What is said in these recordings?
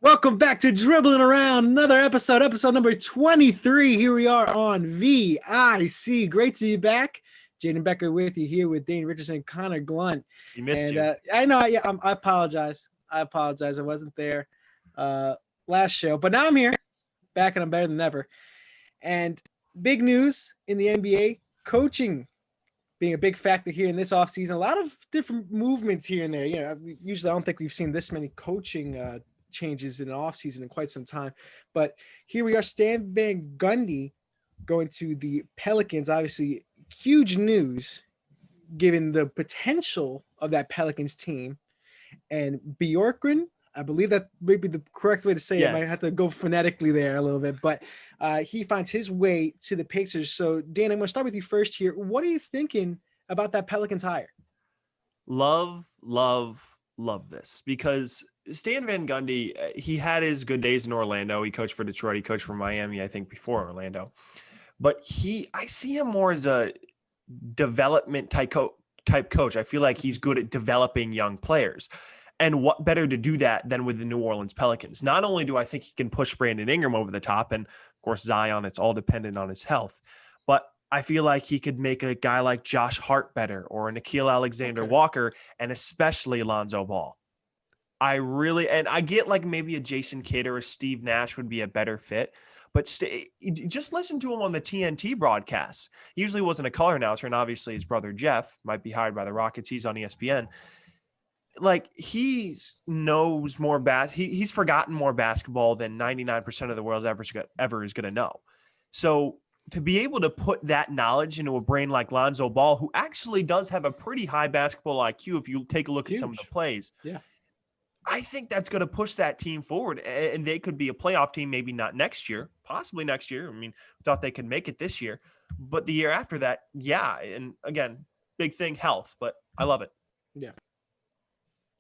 Welcome back to Dribbling Around, another episode number 23. Here we are on VIC. Great to be back. Jayden Becker with you here with Dane Richardson, Connor Glunt. We missed you. I know, I apologize. I wasn't there last show, but now I'm here, back, and I'm better than ever. And big news in the NBA, coaching being a big factor here in this offseason. A lot of different movements here and there. Usually I don't think we've seen this many coaching changes in an offseason in quite some time. But here we are, Stan Van Gundy going to the Pelicans. Obviously, huge news given the potential of that Pelicans team. And Bjorkgren, I believe that may be the correct way to say it. I might have to go phonetically there a little bit, but he finds his way to the Pacers. So, Dan, I'm going to start with you first here. What are you thinking about that Pelicans hire? Love this, because Stan Van Gundy, he had his good days in Orlando. He coached for Detroit. He coached for Miami, I think, before Orlando. But I see him more as a development type coach. I feel like he's good at developing young players. And what better to do that than with the New Orleans Pelicans? Not only do I think he can push Brandon Ingram over the top, and of course Zion, it's all dependent on his health, but I feel like he could make a guy like Josh Hart better, or a Nickeil Alexander-Walker, and especially Lonzo Ball. I get like maybe a Jason Kidd or a Steve Nash would be a better fit, but just listen to him on the TNT broadcast. He usually wasn't a color announcer, and obviously his brother Jeff might be hired by the Rockets. He's on ESPN. Like, he knows more he's forgotten more basketball than 99% of the world ever is going to know. So to be able to put that knowledge into a brain like Lonzo Ball, who actually does have a pretty high basketball IQ, if you take a look at some of the plays, I think that's going to push that team forward, and they could be a playoff team, maybe not next year, possibly next year. I mean, we thought they could make it this year, but the year after that, yeah. And again, big thing, health, but I love it. Yeah.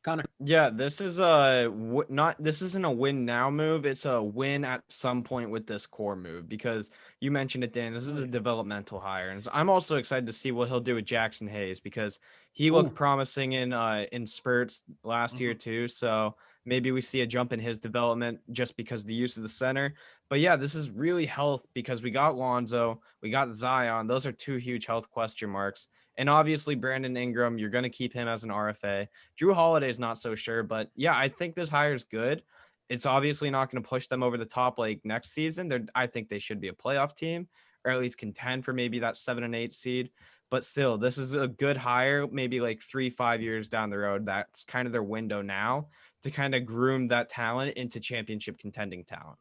Connor. Yeah, this is this isn't a win now move. It's a win at some point with this core move, because you mentioned it, Dan. This is a developmental hire, and so I'm also excited to see what he'll do with Jackson Hayes, because he looked promising in spurts last year too. So maybe we see a jump in his development just because of the use of the center. But yeah, this is really health, because we got Lonzo, we got Zion. Those are two huge health question marks. And obviously, Brandon Ingram, you're going to keep him as an RFA. Drew Holiday is not so sure, but yeah, I think this hire is good. It's obviously not going to push them over the top like next season. I think they should be a playoff team, or at least contend for maybe that 7 and 8 seed. But still, this is a good hire, maybe like 3-5 years down the road. That's kind of their window now to kind of groom that talent into championship contending talent.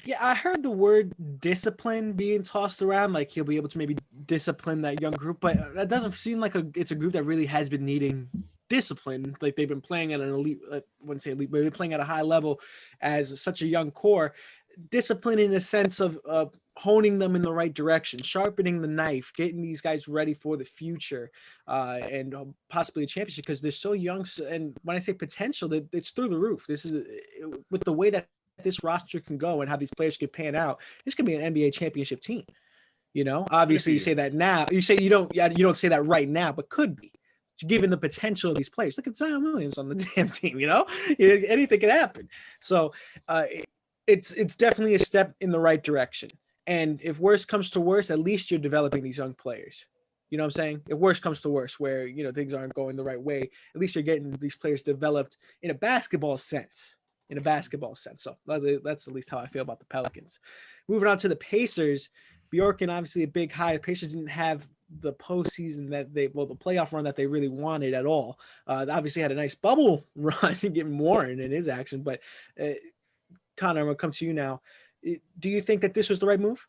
Yeah, I heard the word discipline being tossed around, like he'll be able to maybe discipline that young group, but that doesn't seem like it's a group that really has been needing discipline. Like, they've been playing at an elite, I wouldn't say elite, but they've been playing at a high level as such a young core. Discipline in the sense of honing them in the right direction, sharpening the knife, getting these guys ready for the future, and possibly a championship, because they're so young. And when I say potential, it's through the roof. This is with the way that this roster can go and how these players could pan out. This could be an NBA championship team. Obviously you say that now. You say you don't say that right now, but could be, given the potential of these players. Look at Zion Williams on the damn team. Anything can happen. So it's definitely a step in the right direction. And if worse comes to worse, at least you're developing these young players. You know what I'm saying? If worse comes to worse, where things aren't going the right way, at least you're getting these players developed in a basketball sense. So that's at least how I feel about the Pelicans. Moving on to the Pacers, Bjorkgren, obviously a big hire. The Pacers didn't have the postseason the playoff run that they really wanted at all. They obviously had a nice bubble run getting Warren in his action. But Connor, I'm going to come to you now. Do you think that this was the right move?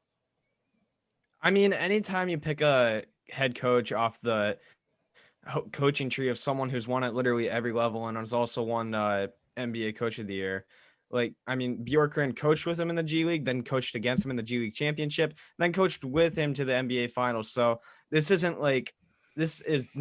I mean, anytime you pick a head coach off the coaching tree of someone who's won at literally every level and has also won NBA Coach of the Year. Bjorkgren coached with him in the G League, then coached against him in the G League championship, then coached with him to the NBA Finals. So this is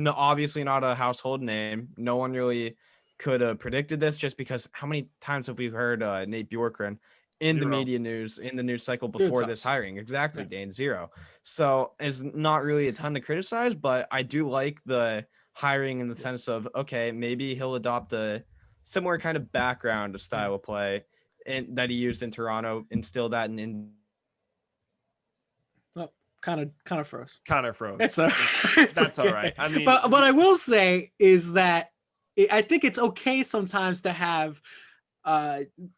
obviously not a household name. No one really could have predicted this, just because how many times have we heard Nate Bjorkgren in the media news, in the news cycle before this hiring? Exactly, yeah. Dane, zero. So it's not really a ton to criticize, but I do like the hiring in the sense of, okay, maybe he'll adopt a similar kind of background of style of play that he used in Toronto, instill that in Well, kind of froze. Connor froze. It's That's okay. all right. I mean, but what I will say is that I think it's okay sometimes to have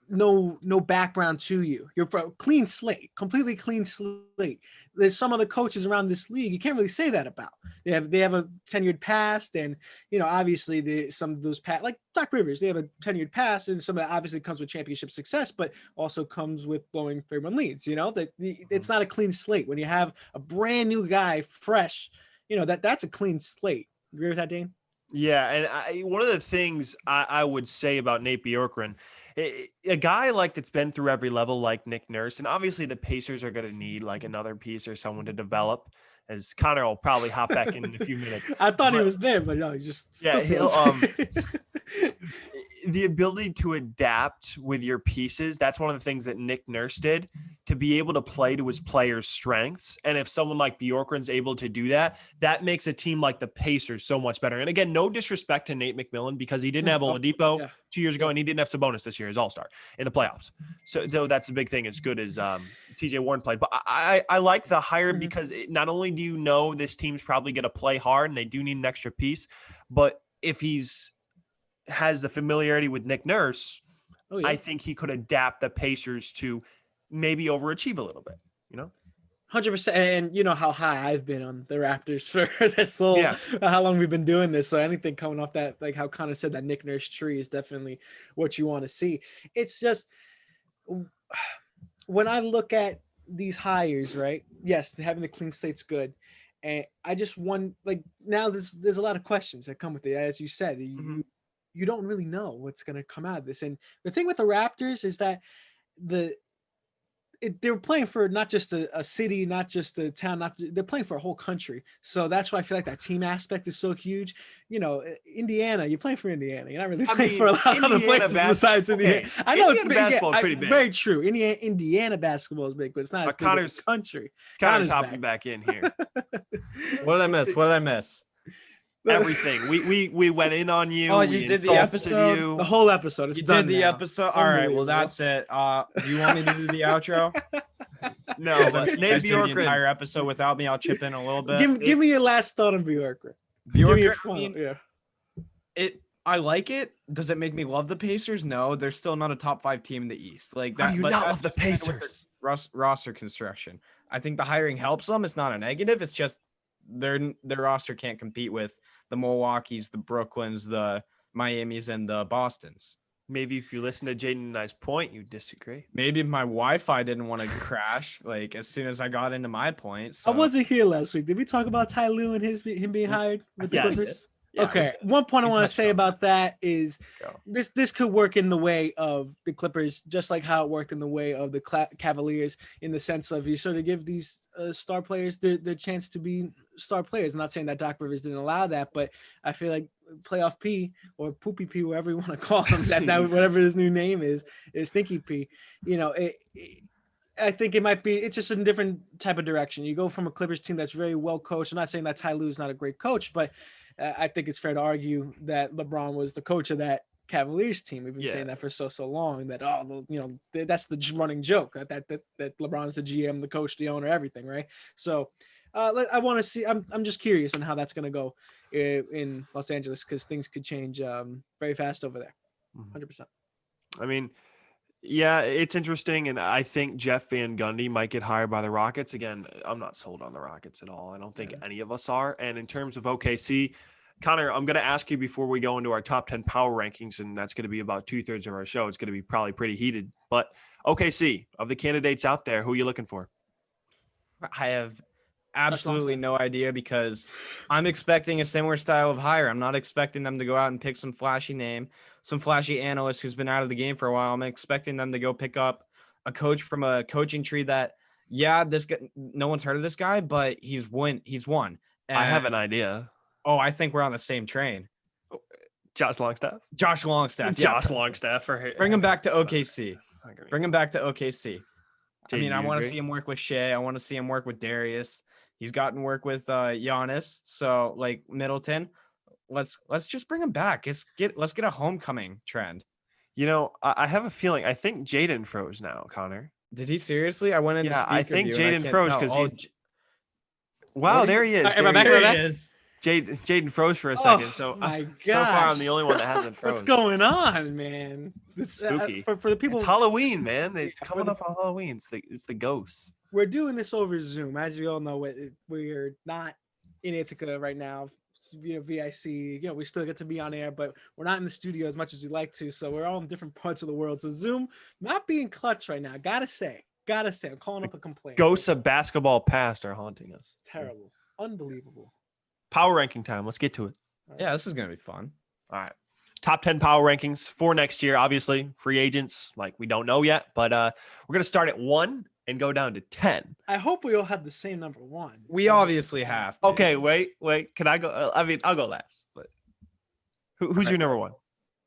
no background to you. You're clean slate, completely clean slate. There's some other coaches around this league you can't really say that about. They have a tenured past, and obviously some of those past, like Doc Rivers, they have a tenured past, and some of that obviously comes with championship success, but also comes with blowing 3-1 leads. It's not a clean slate when you have a brand new guy fresh. That's a clean slate. Agree with that, Dane? Yeah, and one of the things I would say about Nate Bjorkgren, a guy that's been through every level like Nick Nurse, and obviously the Pacers are going to need another piece or someone to develop, as Connor will probably hop back in a few minutes. I thought he was there, but no, he just he'll the ability to adapt with your pieces. That's one of the things that Nick Nurse did, to be able to play to his players' strengths. And if someone like Bjorkgren's able to do that, that makes a team like the Pacers so much better. And again, no disrespect to Nate McMillan, because he didn't have Oladipo 2 years ago, and he didn't have Sabonis this year as All-Star in the playoffs. So that's the big thing, as good as TJ Warren played. But I like the hire because not only do you know this team's probably going to play hard and they do need an extra piece, but if has the familiarity with Nick Nurse, I think he could adapt the Pacers to maybe overachieve a little bit, 100%. And you know how high I've been on the Raptors for that's how long we've been doing this. So anything coming off that, like how Connor said, that Nick Nurse tree is definitely what you want to see. It's just, when I look at these hires, right? Yes, having the clean slate's good. And I just now there's a lot of questions that come with it. As you said, you don't really know what's going to come out of this. And the thing with the Raptors is that they're playing for not just a city, not just a town, they're playing for a whole country. So that's why I feel like that team aspect is so huge. Indiana, you're playing for Indiana. You're not really playing for a lot of other places besides Indiana. I know Indiana basketball is pretty big. Very true. Indiana basketball is big, but it's not as big as the country. Connor's hopping back in here. What did I miss? Everything. We went in on you. Oh, you did the episode? The whole episode. It's done. You did the episode? All right. Well, that's it. Do you want me to do the outro? No, but Nate Bjorkgren. The entire episode without me. I'll chip in a little bit. Give me your last thought on Bjorkgren. I like it. Does it make me love the Pacers? No, they're still not a top 5 team in the East. How do you not love the Pacers? Roster construction. I think the hiring helps them. It's not a negative. It's just their roster can't compete with the Milwaukees, the Brooklyns, the Miamis, and the Bostons. Maybe if you listen to Jayden and I's point, you disagree. Maybe if my Wi-Fi didn't want to crash as soon as I got into my point. So. I wasn't here last week. Did we talk about Ty Lue and him being hired with the Clippers? Yeah, okay. One point I want to say about that is this could work in the way of the Clippers, just like how it worked in the way of the Cavaliers, in the sense of you sort of give these star players the chance to be star players. I'm not saying that Doc Rivers didn't allow that, but I feel like Playoff P or Poopy P, whatever you want to call him, that whatever his new name is Stinky P. I think it's just a different type of direction. You go from a Clippers team that's very well coached. I'm not saying that Ty Lue is not a great coach, but I think it's fair to argue that LeBron was the coach of that Cavaliers team. We've been saying that for so long that that's the running joke that LeBron's the GM, the coach, the owner, everything, right? So I want to see. I'm just curious on how that's going to go in Los Angeles, because things could change very fast over there. 100%. I mean, yeah, it's interesting, and I think Jeff Van Gundy might get hired by the Rockets. Again, I'm not sold on the Rockets at all. I don't think any of us are. And in terms of OKC, Connor, I'm going to ask you before we go into our top 10 power rankings, and that's going to be about 2/3 of our show. It's going to be probably pretty heated. But OKC, of the candidates out there, who are you looking for? I have absolutely no idea, because I'm expecting a similar style of hire. I'm not expecting them to go out and pick some flashy name, some flashy analyst who's been out of the game for a while. I'm expecting them to go pick up a coach from a coaching tree that, this guy, no one's heard of this guy, but he's won. And, I have an idea. Oh, I think we're on the same train. Josh Longstaff. Josh Longstaff. Bring him back to OKC. I mean, I want to see him work with Shea. I want to see him work with Darius. He's gotten work with Giannis. So Middleton, let's just bring him back. Let's get a homecoming trend. You know, I have a feeling. I think Jayden froze now, Connor. Did he seriously? I went into Yeah, I speaker think view and I Jayden can't froze tell. because Oh, he's. Wow, there he is. Am I back? there Am I he back? is. Jayden froze for a Oh second. So my so far, I'm the gosh. only one that hasn't froze. What's going on, man? This Spooky. for the people. It's Halloween, man. It's Yeah, coming up on Halloween. It's the ghosts. We're doing this over Zoom, as you all know. We're not in Ithaca right now via VIC. We still get to be on air, but we're not in the studio as much as we like to. So we're all in different parts of the world. So Zoom not being clutch right now. Gotta say, I'm calling up a complaint. Ghosts of basketball past are haunting us. Terrible, unbelievable. Power ranking time. Let's get to it. Yeah, this is gonna be fun. All right. Top 10 power rankings for next year. Obviously, free agents, like we don't know yet, but we're gonna start at 1 and go down to 10. I hope we all have the same number 1. We obviously have to. Okay, wait. Can I go? I mean, I'll go last. But who's your number 1?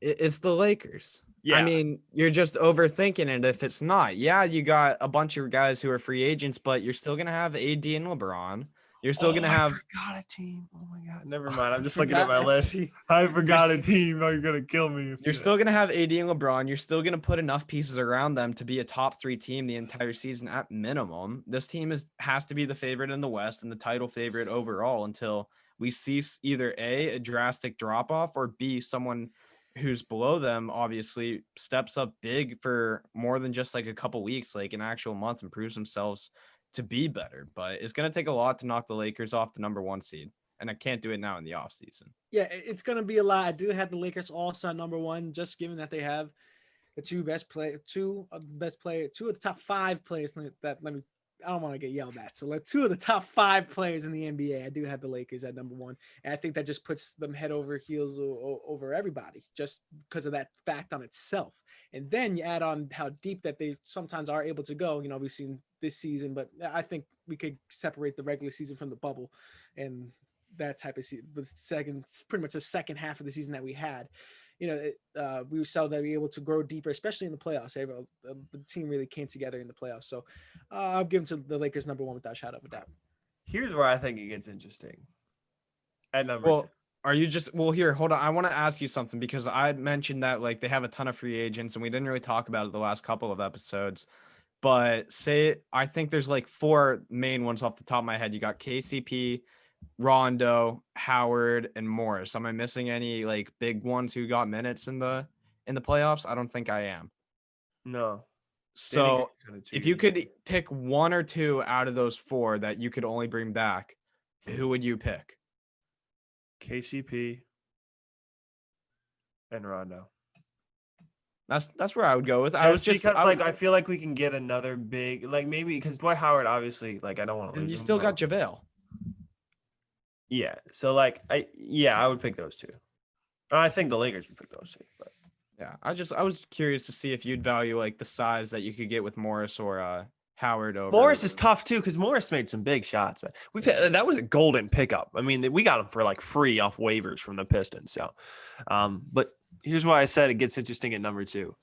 It's the Lakers. Yeah. I mean, you're just overthinking it if it's not. Yeah, you got a bunch of guys who are free agents, but you're still gonna have AD and LeBron. You're still gonna have. I forgot a team. Oh my god. Never mind. I'm just looking at my list. I forgot a team. Oh, you're gonna kill me. You're still gonna have AD and LeBron. You're still gonna put enough pieces around them to be a top 3 team the entire season at minimum. This team has to be the favorite in the West and the title favorite overall until we see either a drastic drop off, or B, someone who's below them obviously steps up big for more than just like a couple weeks, like an actual month, and proves themselves to be better. But it's going to take a lot to knock the Lakers off the number 1 seed, and I can't do it now in the offseason. Yeah, it's going to be a lot. I do have the Lakers also at number 1, just given that they have the two of the top 5 players I don't want to get yelled at. So like 2 of the top 5 players in the NBA. I do have the Lakers at number 1. And I think that just puts them head over heels over everybody just because of that fact on itself. And then you add on how deep that they sometimes are able to go. We've seen this season, but I think we could separate the regular season from the bubble and that type of season. Pretty much the second half of the season that we had. We saw that we were able to grow deeper, especially in the playoffs. The team really came together in the playoffs. So I'll give them to the Lakers number 1 without a shadow of a doubt. Here's where I think it gets interesting. At number 2. Are you just here? Hold on. I want to ask you something because I mentioned that like they have a ton of free agents and we didn't really talk about it the last couple of episodes. But I think there's like 4 main ones off the top of my head. You got KCP, Rondo, Howard, and Morris. Am I missing any like big ones who got minutes in the playoffs? I don't think I am. No. So if you could pick 1 or 2 out of those 4 that you could only bring back, who would you pick? KCP and Rondo. That's where I would go with. I feel like we can get another big, like maybe because Dwight Howard obviously, like I don't want to lose. You him, still got JaVale. Yeah. So like I would pick those 2. I think the Lakers would pick those 2. But yeah, I was curious to see if you'd value like the size that you could get with Morris or Howard over. Morris is tough too because Morris made some big shots. Man. That was a golden pickup. I mean, we got him for like free off waivers from the Pistons. So, but here's why I said it gets interesting at number 2.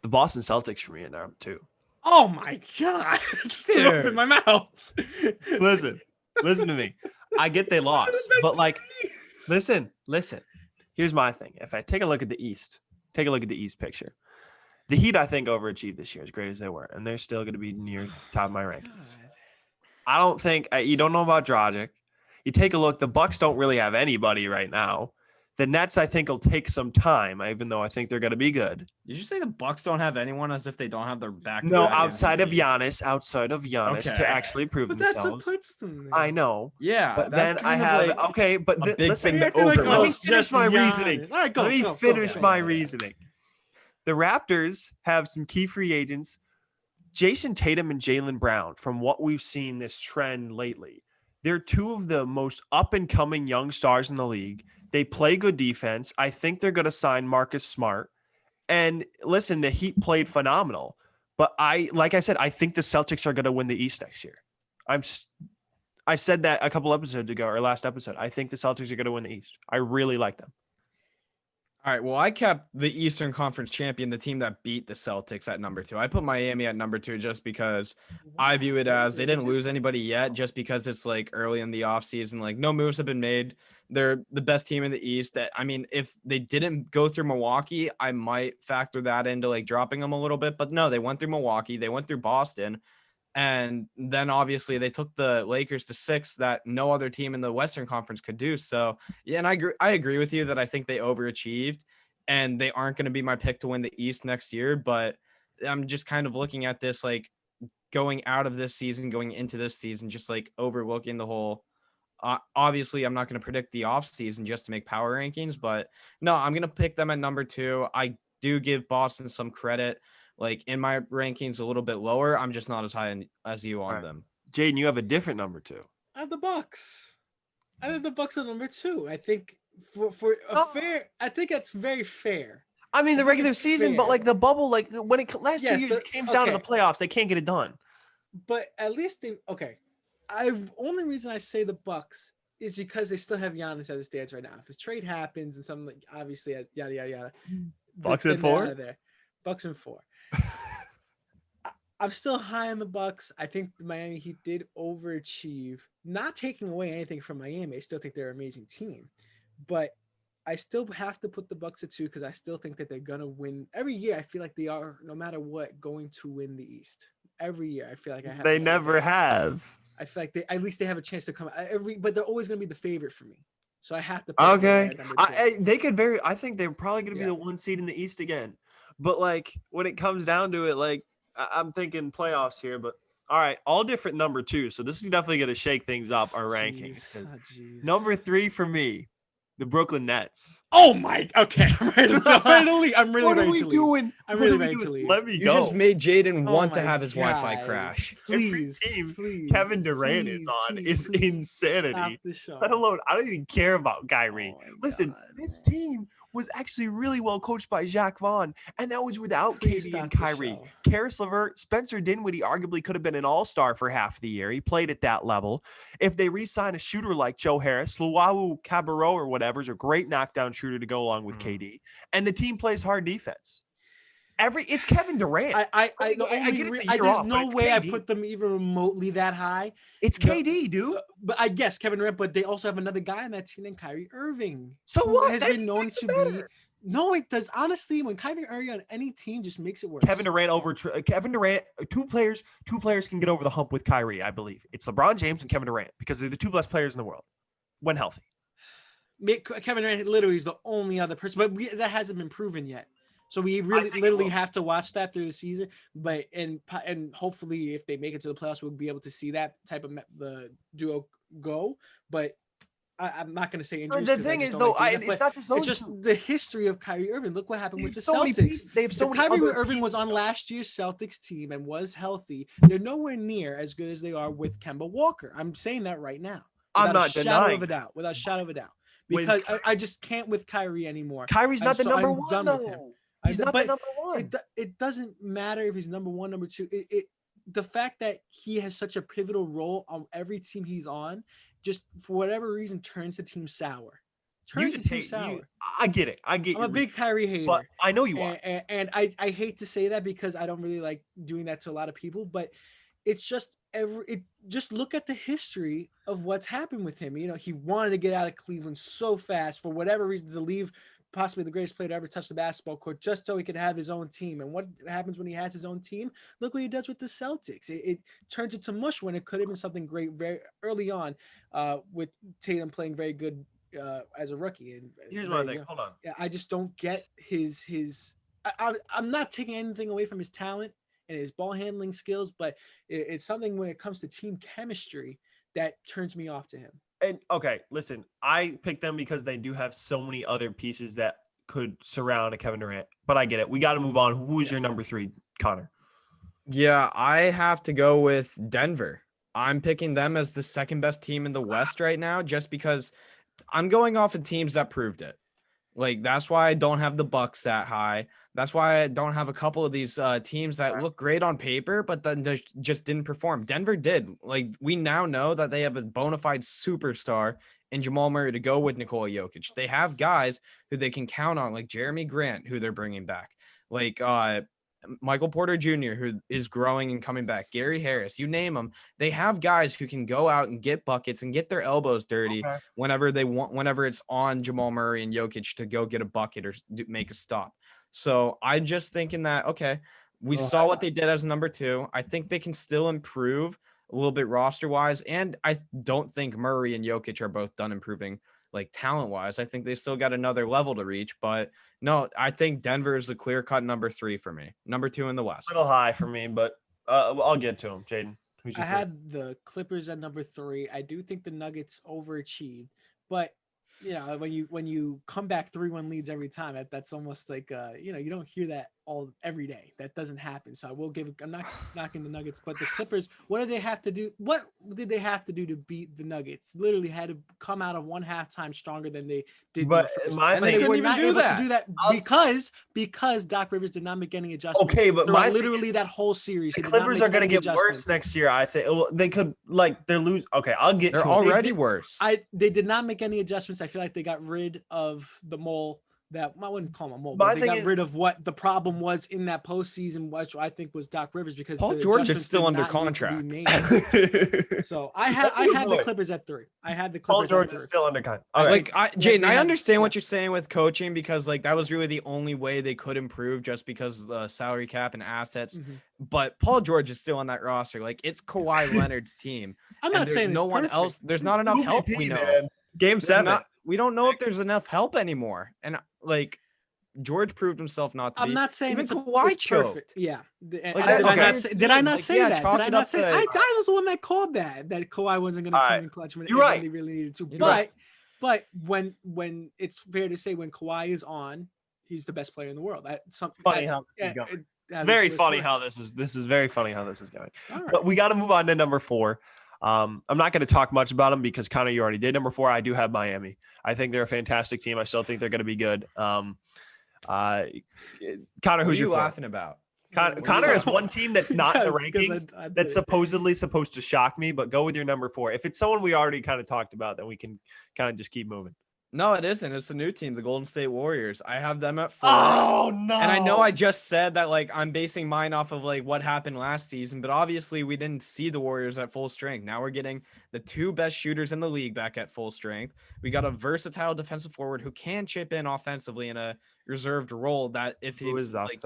The Boston Celtics for me at number 2. Oh my god! Just open my mouth. Listen to me. I get they lost, but like, listen. Here's my thing. If I take a look at the East picture. The Heat, I think, overachieved this year as great as they were, and they're still going to be near top of my rankings. I don't think you don't know about Dragic. You take a look. The Bucks don't really have anybody right now. The Nets, I think, will take some time, even though I think they're going to be good. Did you say the Bucks don't have anyone as if they don't have their back? No, outside of Giannis, to actually prove but themselves. That's what puts them there. I know. Yeah, but then I have listen. Let me finish my reasoning. All right, Let me finish my reasoning. The Raptors have some key free agents, Jason Tatum and Jaylen Brown. From what we've seen, this trend lately, they're 2 of the most up and coming young stars in the league. They play good defense. I think they're going to sign Marcus Smart. And listen, the Heat played phenomenal. But like I said, I think the Celtics are going to win the East next year. I said that a couple episodes ago, or last episode. I think the Celtics are going to win the East. I really like them. All right. Well, I kept the Eastern Conference champion, the team that beat the Celtics, at number 2. I put Miami at number 2 just because I view it as they didn't lose anybody yet, just because it's like early in the offseason. Like no moves have been made. They're the best team in the East. That, I mean, if they didn't go through Milwaukee, I might factor that into like dropping them a little bit. But no, they went through Milwaukee. They went through Boston. And then obviously they took the Lakers to 6 that no other team in the Western Conference could do. So, yeah, and I agree with you that I think they overachieved and they aren't going to be my pick to win the East next year. But I'm just kind of looking at this like going out of this season, going into this season, just like overlooking the whole. Obviously, I'm not going to predict the offseason just to make power rankings, but no, I'm going to pick them at number 2. I do give Boston some credit. Like in my rankings, a little bit lower. I'm just not as high as you on them. Jayden, you have a different number 2. I have the Bucks. I have the Bucks at number 2. I think for fair, I think that's very fair. I mean, the regular season, fair. But like the bubble, like when it last 2 years it came down to the playoffs, they can't get it done. But at least only reason I say the Bucks is because they still have Giannis as it stands right now. If his trade happens and something like obviously yada yada yada, Bucks in 4. Bucks in 4. I'm still high on the Bucks. I think the Miami Heat did overachieve. Not taking away anything from Miami, I still think they're an amazing team, but I still have to put the Bucks at 2 because I still think that they're gonna win every year. I feel like they are, no matter what, going to win the East every year. I feel like I have. They never have. I feel like at least they have a chance to come but they're always gonna be the favorite for me. So I have to. Okay, they could I think they're probably gonna be the 1 seed in the East again. But like when it comes down to it, like I'm thinking playoffs here. But all right, all different number 2. So this is definitely gonna shake things up our rankings. Number 3 for me, the Brooklyn Nets. Oh my! Okay, I'm ready to leave. I'm really what ready are we to leave. doing? I'm really ready to leave. Let me You go. just made Jayden want to have his Wi-Fi crash. Please, team please, Kevin Durant is on is insanity. Let alone, I don't even care about Kyrie. Listen, this team was actually really well coached by Jacques Vaughn, and that was without KD and Kyrie. Karis LeVert, Spencer Dinwiddie arguably could have been an all-star for half the year. He played at that level. If they re-sign a shooter like Joe Harris, Luau Cabarro or whatever is a great knockdown shooter to go along with KD, and the team plays hard defense. It's Kevin Durant. There's no way I put them even remotely that high. It's KD, dude. But I guess Kevin Durant. But they also have another guy on that team named Kyrie Irving. So what? Has been known to be. No, it does. Honestly, when Kyrie Irving on any team just makes it worse. Kevin Durant. Two players can get over the hump with Kyrie. I believe it's LeBron James and Kevin Durant because they're the 2 best players in the world when healthy. Kevin Durant literally is the only other person, but that hasn't been proven yet. So we literally have to watch that through the season, but and hopefully if they make it to the playoffs, we'll be able to see that type of the duo go. But I'm not going to say injuries. The thing is, though, it's not just those. It's just the history of Kyrie Irving. Look what happened with the so Celtics. They have so many. Kyrie Irving was on last year's Celtics team and was healthy. They're nowhere near as good as they are with Kemba Walker. I'm saying that right now. I'm not denying. Without a shadow of a doubt. Because I just can't with Kyrie anymore. Kyrie's not the number 1, though. He's not the number 1. It doesn't matter if he's number 1, number 2. The fact that he has such a pivotal role on every team he's on, just for whatever reason, turns the team sour. I get it. I'm a big Kyrie hater. But I know you are. And I hate to say that because I don't really like doing that to a lot of people, but it's just just look at the history of what's happened with him. You know, he wanted to get out of Cleveland so fast for whatever reason to leave possibly the greatest player to ever touch the basketball court just so he could have his own team. And what happens when he has his own team? Look what he does with the Celtics. It turns into mush when it could have been something great very early on with Tatum playing very good as a rookie. And here's one thing. Hold on. I just don't get I'm not taking anything away from his talent and his ball handling skills, but it's something when it comes to team chemistry that turns me off to him. And okay, listen, I picked them because they do have so many other pieces that could surround a Kevin Durant, but I get it. We got to move on. Who's your number 3, Connor? Yeah, I have to go with Denver. I'm picking them as the second best team in the West right now, just because I'm going off of teams that proved it. Like, that's why I don't have the Bucks that high. That's why I don't have a couple of these teams that look great on paper, but then just didn't perform. Denver did. Like, we now know that they have a bona fide superstar in Jamal Murray to go with Nikola Jokic. They have guys who they can count on, like Jeremy Grant, who they're bringing back. Like, Michael Porter Jr., who is growing and coming back, Gary Harris, you name them. They have guys who can go out and get buckets and get their elbows dirty whenever they want, whenever it's on Jamal Murray and Jokic to go get a bucket or make a stop. So I'm just thinking that, okay, we saw what they did as number 2. I think they can still improve a little bit roster wise. And I don't think Murray and Jokic are both done improving like talent wise. I think they still got another level to reach, but no, I think Denver is the clear cut number 3 for me. Number 2 in the West. A little high for me, but I'll get to him. Jayden, who's your I had the Clippers at number 3. I do think the Nuggets overachieved, but when you come back 3-1 leads every time, that's almost like you don't hear that every day. That doesn't happen. So I'm not knocking the Nuggets, but the Clippers, what did they have to do? What did they have to do to beat the Nuggets? Literally had to come out of one halftime stronger than they did. But they were not able to do that because Doc Rivers did not make any adjustments. Okay, but literally that whole series, the Clippers are going to get worse next year. I think they could they're lose. Okay, I'll get. They're already worse. They did not make any adjustments. I feel like they got rid of the mole. That I wouldn't call him a mole, but they got rid of what the problem was in that postseason, which I think was Doc Rivers, because Paul George is still under contract. So I had the Clippers at 3. I had the Clippers. Paul George is still under contract. Jayden, I understand what you're saying with coaching, because like that was really the only way they could improve, just because of the salary cap and assets. Mm-hmm. But Paul George is still on that roster. Like, it's Kawhi Leonard's team. I'm not saying no one else. There's not enough help. We know. Man. Game 7. We don't know if there's enough help anymore. And like, George proved himself not to be. I'm not saying even Kawhi perfect. Yeah. Did I not say that? Did I not say? I was the one that called that Kawhi wasn't going to come in clutch when he really needed to. But when it's fair to say, when Kawhi is on, he's the best player in the world. Funny how this is going. It's very funny how this is very funny how this is going. Right. But we got to move on to number 4. I'm not going to talk much about them because Connor, you already did. Number 4, I do have Miami. I think they're a fantastic team. I still think they're going to be good. Connor, who's your laughing about? Connor is one team that's not in the rankings that's supposedly supposed to shock me, but go with your number 4. If it's someone we already kind of talked about, then we can kind of just keep moving. No, it isn't. It's a new team, the Golden State Warriors. I have them at 4. Oh, no. And I know I just said that, like, I'm basing mine off of, like, what happened last season, but obviously we didn't see the Warriors at full strength. Now we're getting the 2 best shooters in the league back at full strength. We got a versatile defensive forward who can chip in offensively in a reserved role that if he's like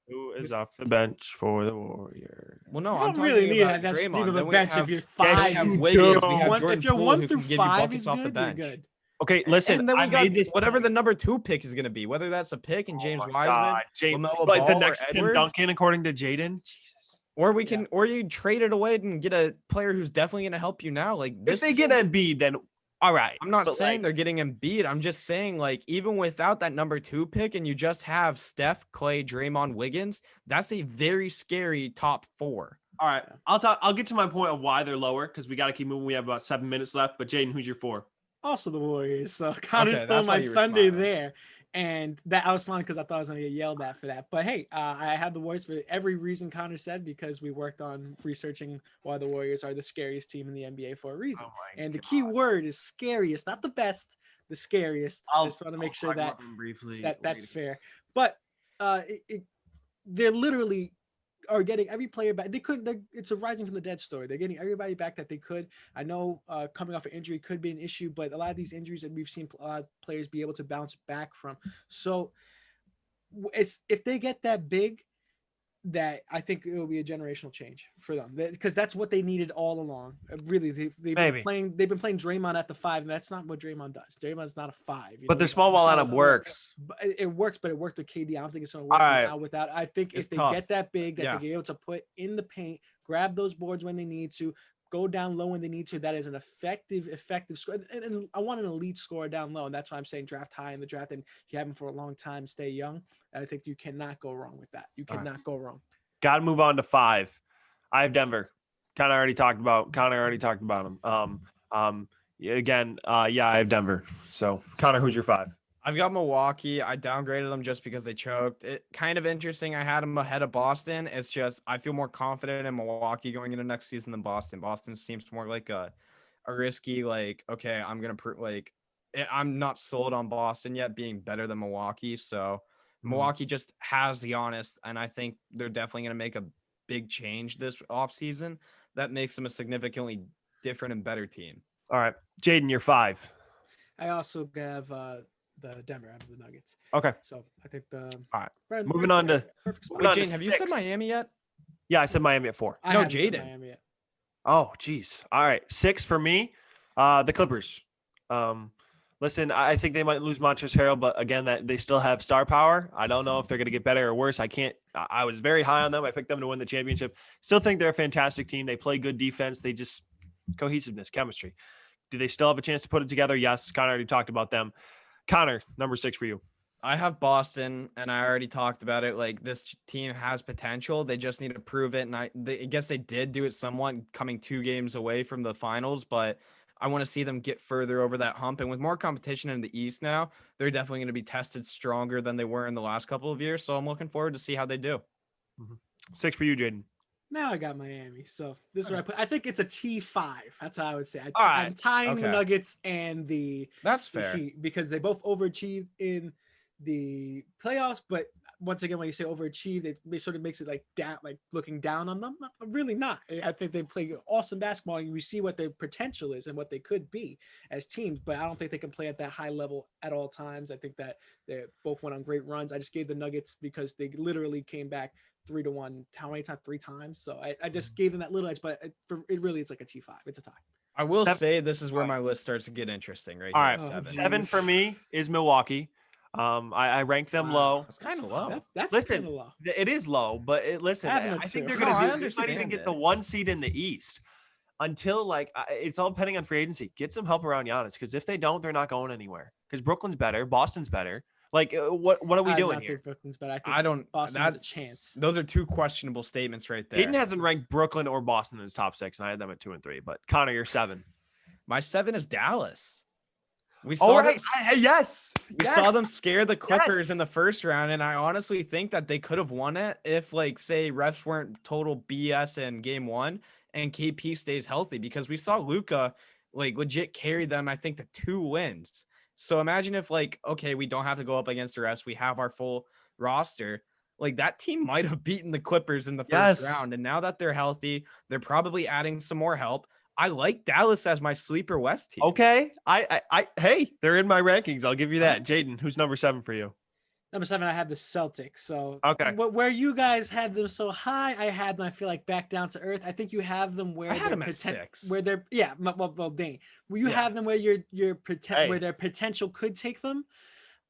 who is off the bench for the Warriors? Well, no, I'm really need that deep of a bench if you're 5. If you're 1 through 5 is good, you're good. Okay, listen. And then we got whatever the number 2 pick is going to be, whether that's a pick and James Wiseman, like the next Tim Duncan, according to Jayden. Jesus. Or we can, or you trade it away and get a player who's definitely going to help you now. Like if they get Embiid, then all right. I'm not saying they're getting Embiid. I'm just saying, like, even without that number 2 pick and you just have Steph, Clay, Draymond, Wiggins, that's a very scary top 4. All right. I'll get to my point of why they're lower because we got to keep moving. We have about 7 minutes left. But Jayden, who's your 4? Also the Warriors. So Connor stole my thunder there. And that I was smiling because I thought I was going to get yelled at for that. But hey, I had the Warriors for every reason Connor said, because we worked on researching why the Warriors are the scariest team in the NBA for a reason. And the key word is scariest, not the best, the scariest. I just want to make sure that that's fair. But they're literally are getting every player back. It's a rising from the dead story. They're getting everybody back that they could. I know coming off an injury could be an issue, but a lot of these injuries that we've seen a lot of players be able to bounce back from. So if they get that big, that I think it will be a generational change for them, because that's what they needed all along. Really, they've been playing Draymond at the 5, and that's not what Draymond does. Draymond's not a 5. But their small ball lineup works. It works, but it worked with KD. I don't think it's going to work now without. I think if they get that big, that they're able to put in the paint, grab those boards when they need to, go down low when they need to. That is an effective score. And I want an elite scorer down low. And that's why I'm saying draft high in the draft. And you have him for a long time, stay young. I think you cannot go wrong with that. You cannot go wrong. Got to move on to 5. I have Denver. Connor already talked about him. I have Denver. So Connor, who's your 5? I've got Milwaukee. I downgraded them just because they choked. It kind of interesting. I had them ahead of Boston. It's just I feel more confident in Milwaukee going into next season than Boston. Boston seems more like a risky, like, okay, I'm not sold on Boston yet being better than Milwaukee. So Milwaukee just has Giannis, and I think they're definitely going to make a big change this offseason that makes them a significantly different and better team. All right. Jayden, you're 5. I also have the Denver out of the Nuggets. Okay. So I think the All right. right, Moving on to perfect spot. Wait, on to Jane, have you said 6. Miami yet? Yeah, I said Miami at 4. I No, haven't said Jayden. Miami yet. Oh, geez. All right. 6 for me. The Clippers. Listen, I think they might lose Montrezl Harrell, but again, that they still have star power. I don't know if they're going to get better or worse. I was very high on them. I picked them to win the championship. Still think they're a fantastic team. They play good defense. They just cohesiveness, chemistry. Do they still have a chance to put it together? Yes. Connor already talked about them. Connor, number 6 for you. I have Boston, and I already talked about it. Like, this team has potential. They just need to prove it. And I guess they did do it somewhat, coming 2 games away from the finals, but I want to see them get further over that hump. And with more competition in the East now, they're definitely going to be tested stronger than they were in the last couple of years. So I'm looking forward to see how they do. 6 for you, Jayden. Now I got Miami. So this is where I put. I think it's a T5. That's how I would say. All right. I'm tying the Okay. Nuggets and the That's the fair. Heat because they both overachieved in the playoffs. But once again, when you say overachieved, it sort of makes it like down, like looking down on them. Really not. I think they play awesome basketball, and we see what their potential is and what they could be as teams. But I don't think they can play at that high level at all times. I think that they both went on great runs. I just gave the Nuggets because they literally came back 3-1. How many times? 3 times. So I just gave them that little edge. But it's like a T5. It's a tie. I will 7. say this is where my list starts to get interesting right All here right. at 7. 7 for me is Milwaukee. I ranked them low. That's kind of low. That's Listen, kind of low. It is low, but listen, I have them I at think 2. they're No, I going to they might even understand get it. the 1 seed in the East until it's all depending on free agency. Get some help around Giannis because if they don't, they're not going anywhere. Because Brooklyn's better, Boston's better. Like, what are we I do doing not here? think Brooklyn's better. I think I don't. Boston has a chance. Those are 2 questionable statements right there. Jayden hasn't ranked Brooklyn or Boston in his top 6, and I had them at 2 and 3. But Connor, you're 7. My 7 is Dallas. We saw them. Yes. We saw them scare the Clippers in the Yes. first round, and I honestly think that they could have won it if, like, say, refs weren't total BS in game 1 and KP stays healthy, because we saw Luka like legit carry them, I think, to 2 wins. So imagine if, like, okay, we don't have to go up against the refs. We have our full roster. Like, that team might have beaten the Clippers in the first round. And now that they're healthy, they're probably adding some more help. I like Dallas as my sleeper West team. Okay. Hey, they're in my rankings. I'll give you that. Jayden, who's number 7 for you? Number 7, I had the Celtics. So Okay. where you guys had them so high, I had them, I feel like, back down to earth. I think you have them where I had them at 6. where they're well, Dane, where you have them where where their potential could take them.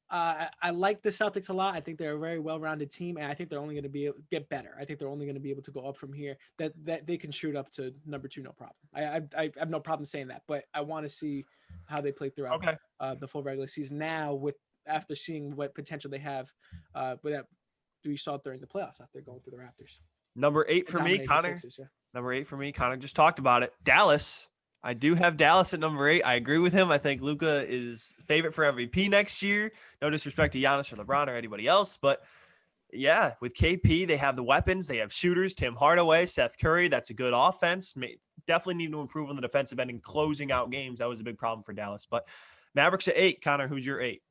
I like the Celtics a lot. I think they're a very well-rounded team, and I think they're only going to get better. I think they're only going to be able to go up from here. That they can shoot up to number 2, no problem. I have no problem saying that, but I want to see how they play throughout the full regular season. Now, after seeing what potential they have, with that we saw during the playoffs after going through the Raptors. Number 8 for me, Dominated the Connor. Sixers, yeah. Number 8 for me. Connor just talked about it. Dallas. I do have Dallas at number 8. I agree with him. I think Luka is favorite for MVP next year. No disrespect to Giannis or LeBron or anybody else, but yeah, with KP, they have the weapons. They have shooters, Tim Hardaway, Seth Curry. That's a good offense. Definitely need to improve on the defensive end and closing out games. That was a big problem for Dallas. But Mavericks at 8. Connor, who's your 8?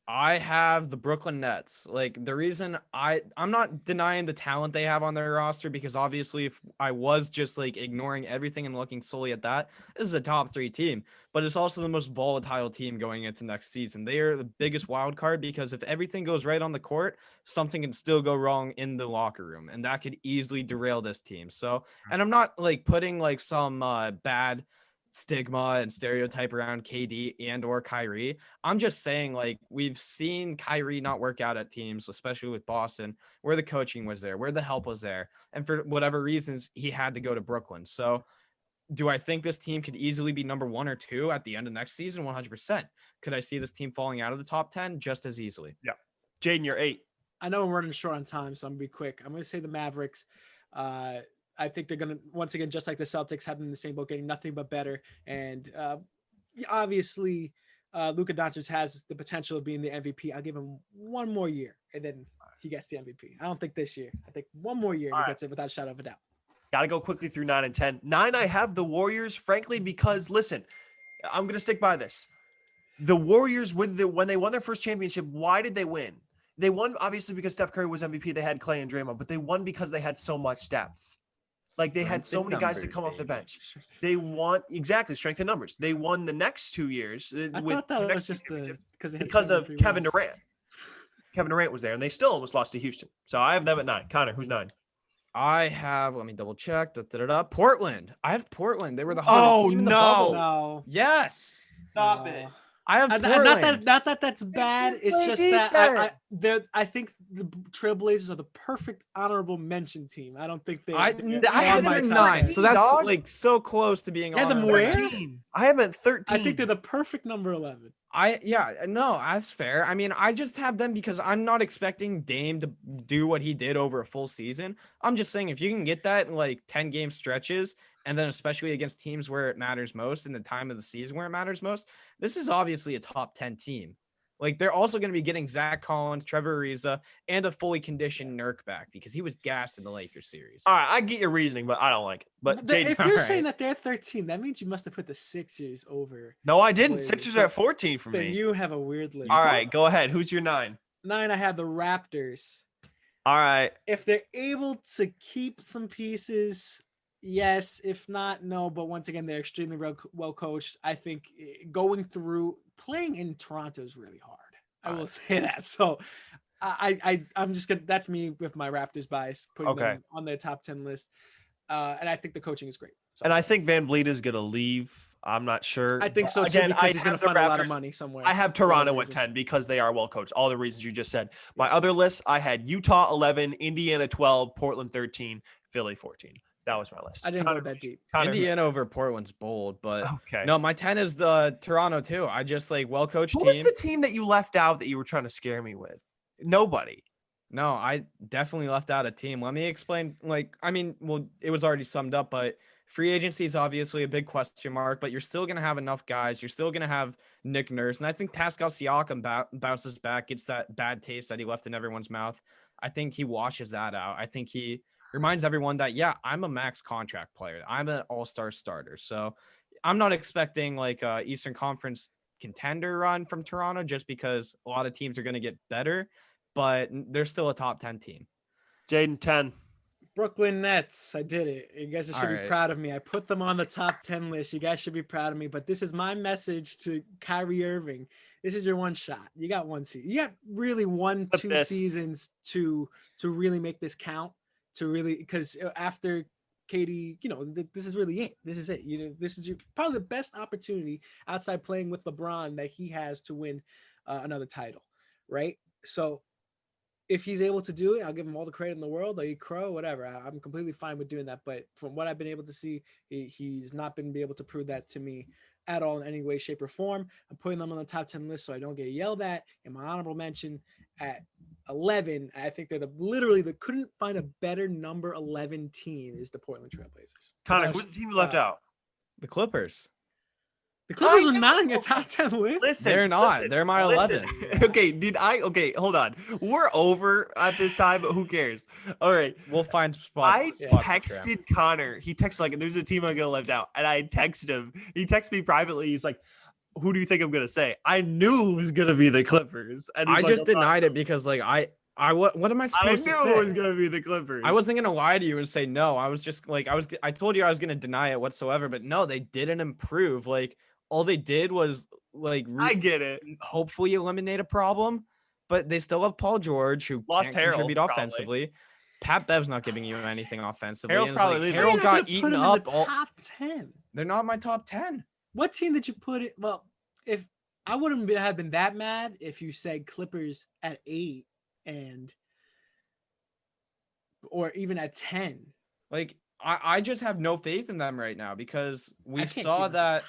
I have the Brooklyn Nets. Like, the reason I'm not denying the talent they have on their roster, because obviously if I was just like ignoring everything and looking solely at that, this is a top 3 team, but it's also the most volatile team going into next season. They are the biggest wild card because if everything goes right on the court, something can still go wrong in the locker room, and that could easily derail this team. So, and I'm not like putting like some bad stigma and stereotype around KD and or Kyrie. I'm just saying, like, we've seen Kyrie not work out at teams, especially with Boston, where the coaching was there, where the help was there, and for whatever reasons he had to go to Brooklyn. So do I think this team could easily be number 1 or 2 at the end of next season? 100%. Could I see this team falling out of the top 10? Just as easily. Yeah. Jayden, you're 8. I know we're running short on time, so I'm gonna be quick. I'm gonna say the Mavericks. I think they're going to, once again, just like the Celtics, have them in the same boat, getting nothing but better. And obviously, Luka Doncic has the potential of being the MVP. I'll give him 1 more year, and then he gets the MVP. I don't think this year. I think 1 more year, he gets it without a shadow of a doubt. Got to go quickly through 9 and 10. 9, I have the Warriors, frankly, because, listen, I'm going to stick by this. The Warriors, when they won their first championship, why did they win? They won obviously because Steph Curry was MVP. They had Clay and Draymond, but they won because they had so much depth. Like they had so Strength in many guys to numbers, come off the baby. bench. They won exactly strength in numbers. They won the next 2 years I thought that was just because of Kevin Durant. Kevin Durant was there, and they still almost lost to Houston. So I have them at 9. Connor, who's 9? I have, let me double check. Portland. I have Portland. They were the hottest team in the bubble. No. Yes. Stop it. I have Portland. Not that that's bad. It's just that I think the Trailblazers are the perfect honorable mention team. I don't think I had them at 9, so that's like so close to being on them where? 13. I have them at 13. I think they're the perfect number 11. No, that's fair. I mean, I just have them because I'm not expecting Dame to do what he did over a full season. I'm just saying if you can get that in like 10 game stretches, and then especially against teams where it matters most in the time of the season where it matters most, this is obviously a top 10 team. Like they're also going to be getting Zach Collins, Trevor Ariza, and a fully conditioned Nurk back because he was gassed in the Lakers series. All right, I get your reasoning, but I don't like it. But Jayden, if you're saying that they're 13, that means you must have put the Sixers over. No, I didn't. Sixers are at 14 for me. Then you have a weird list. All right, go ahead. Who's your 9? 9, I have the Raptors. All right. If they're able to keep some pieces, yes. If not, no. But once again, they're extremely well coached. I think playing in Toronto is really hard. I will say that. So I'm just gonna. That's me with my Raptors bias, putting them on their top 10 list. And I think the coaching is great. So. And I think Van Vliet is gonna leave. I'm not sure. I think so too, because he's gonna find a lot of money somewhere. I have Toronto at 10 because they are well coached. All the reasons you just said. My other list, I had Utah 11, Indiana 12, Portland 13, Philly 14. That was my list. I didn't go that deep. Indiana over Portland's bold, but no, my 10 is the Toronto too. I just like well-coached team. Who was the team that you left out that you were trying to scare me with? Nobody. No, I definitely left out a team. Let me explain. It was already summed up, but free agency is obviously a big question mark, but you're still going to have enough guys. You're still going to have Nick Nurse. And I think Pascal Siakam bounces back, gets that bad taste that he left in everyone's mouth. I think he washes that out. I think he reminds everyone that, I'm a max contract player. I'm an all-star starter. So I'm not expecting like a Eastern Conference contender run from Toronto just because a lot of teams are going to get better, but they're still a top 10 team. Jayden, 10. Brooklyn Nets. I did it. You guys should be proud of me. I put them on the top 10 list. You guys should be proud of me. But this is my message to Kyrie Irving. This is your one shot. You got one season. You got really 1-2 seasons to really make this count. Because after KD, this is really it. This is it. This is probably the best opportunity outside playing with LeBron that he has to win another title, right? So if he's able to do it, I'll give him all the credit in the world. Or crow, whatever. I'm completely fine with doing that. But from what I've been able to see, he's not been able to prove that to me at all in any way, shape, or form. I'm putting them on the top 10 list so I don't get yelled at. In my honorable mention at 11, I think they're literally couldn't find a better number 11 team is the Portland Trailblazers. Connor, who's the team you left out? The Clippers. The Clippers are not on your top 10 list. Listen, they're not. They're my 11. Okay, hold on. We're over at this time, but who cares? All right. We'll find spots. I texted Connor. He texted like, there's a team I'm going to left out. And I texted him. He texted me privately. He's like, who do you think I'm going to say? I knew it was going to be the Clippers. And I just denied it because what am I supposed to say? I knew it was going to be the Clippers. I wasn't going to lie to you and say no. I was just like, I told you I was going to deny it whatsoever, but no, they didn't improve. Like, all they did was I get it. Hopefully eliminate a problem, but they still have Paul George who can't contribute offensively. Pat Bev's not giving you anything offensively. Harold got eaten up. Top 10. They're not my top 10. What team did you put it? Well, if I wouldn't have been that mad if you said Clippers at 8 or even at 10. Like, I just have no faith in them right now because we saw that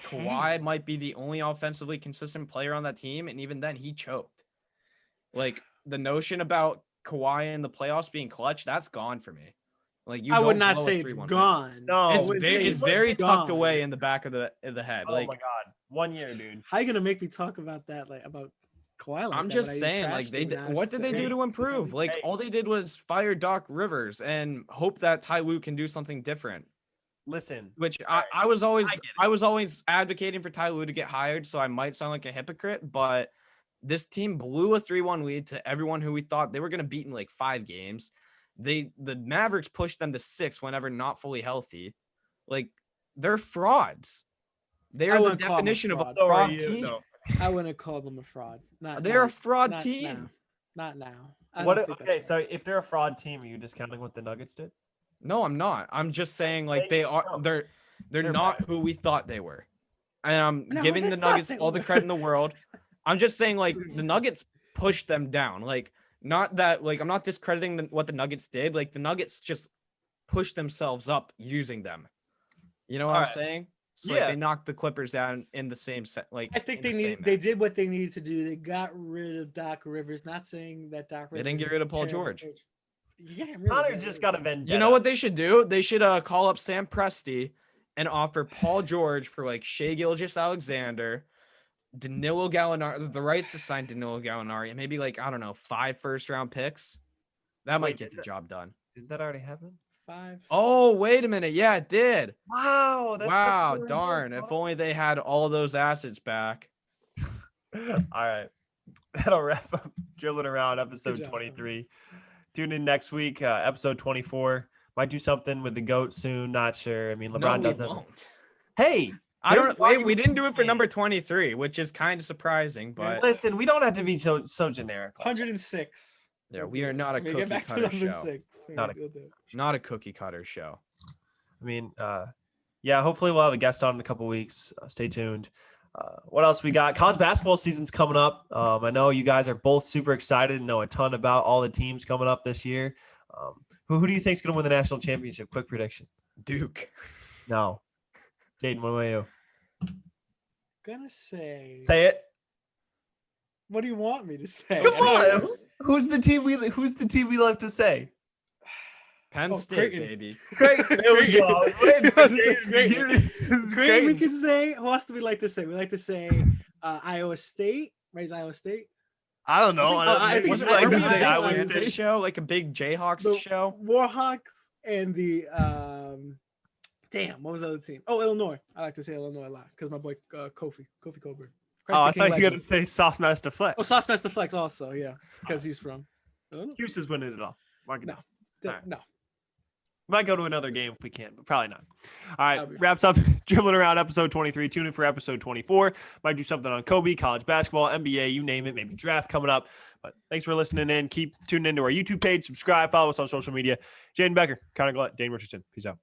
Kawhi might be the only offensively consistent player on that team. And even then he choked. Like the notion about Kawhi in the playoffs being clutch, that's gone for me. Like I would not say it's gone. No, it's very tucked away in the back of the head. Oh my God. 1 year, dude. How are you going to make me talk about that? Like about Kawhi, I'm just saying, like what did they do to improve? Like all they did was fire Doc Rivers and hope that Ty Lue can do something different. Listen, which I was always advocating for Ty Lue to get hired, so I might sound like a hypocrite, but This team blew a 3-1 lead to everyone who we thought they were going to beat in like 5 games. The Mavericks pushed them to 6 whenever not fully healthy. Like, they're frauds. They I are the wouldn't call them a definition of a fraud. fraud So are you. team. No. I wouldn't call them a fraud. They're a fraud not team. Now. Not now. I What? don't think Okay, that's so right. if they're a fraud team, are you discounting what the Nuggets did? No, I'm not. I'm just saying like they are. No. They're They're not bad. who we thought they were. And I'm No, giving they the thought Nuggets they all the were. credit in the world. I'm just saying like the Nuggets pushed them down. Like not that like I'm not discrediting what the Nuggets did. Like the Nuggets just pushed themselves up using them. You know what I'm Alright. saying? So Yeah. like they knocked the Clippers down in the same set. Like I think in the same they match. did what they needed to do. They got rid of Doc Rivers. Not saying that Doc They Rivers. didn't get was rid a of Paul terrible George. coach. Yeah, Connor's just got a vendetta. You know what they should do? They should call up Sam Presti and offer Paul George for like Shai Gilgeous-Alexander, Danilo Gallinari, the rights to sign Danilo Gallinari, and maybe like I don't know 5 first-round picks. That might Wait, get the job done. Did that already happen? 5. Oh, wait a minute. Yeah, it did. Wow. That's Wow, such a darn. If only they had all those assets back. All right. That'll wrap up Dribbling Around episode job, 23. Tune in next week, episode 24. Might do something with the GOAT soon. Not sure. I mean, LeBron doesn't. Won't. Hey, I there's don't an wait. We argument didn't do it for to be number made. 23, which is kind of surprising, but Listen, we don't have to be so generic. like that. 106. yeah, we are not a Let me cookie get back to cutter number show. 6. Not a- We'll do it. Not a cookie cutter show. I mean, yeah, hopefully we'll have a guest on in a couple weeks. Stay tuned. What else we got? College basketball season's coming up. I know you guys are both super excited and know a ton about all the teams coming up this year. Who do you think's going to win the national championship? Quick prediction. Duke. No. Jayden, what about you? Gonna say. Say it. What do you want me to say? Come on. Who's the team we love to say? Penn Oh, State, Creighton. baby. Great. There we go. I was waiting for Creighton. Jayden. Great, we can say. Who else do we like to say? We like to say Iowa State. Right? Is Iowa State? I don't know. I think Wasn't it's it like Iowa a State. big Iowa Kansas State. show, like a big Jayhawks The show? Warhawks and the damn, what was the other team? Oh, Illinois. I like to say Illinois a lot because my boy Kofi Coburn. Oh, I Christ the thought King you were going to legend. say Saucemaster Flex. Oh, Sauce the Flex also, yeah, because he's from. Illinois. Hughes is winning it all. Mark it No. down. All right. No. Might go to another game if we can, but probably not. All right, That'll be wraps up Dribbling Around episode 23. Tune in for episode 24. Might do something on Kobe, college basketball, NBA, you name it, maybe draft coming up. But thanks for listening in. Keep tuning into our YouTube page. Subscribe, follow us on social media. Jayden Becker, Connor Gillette, Dane Richardson. Peace out.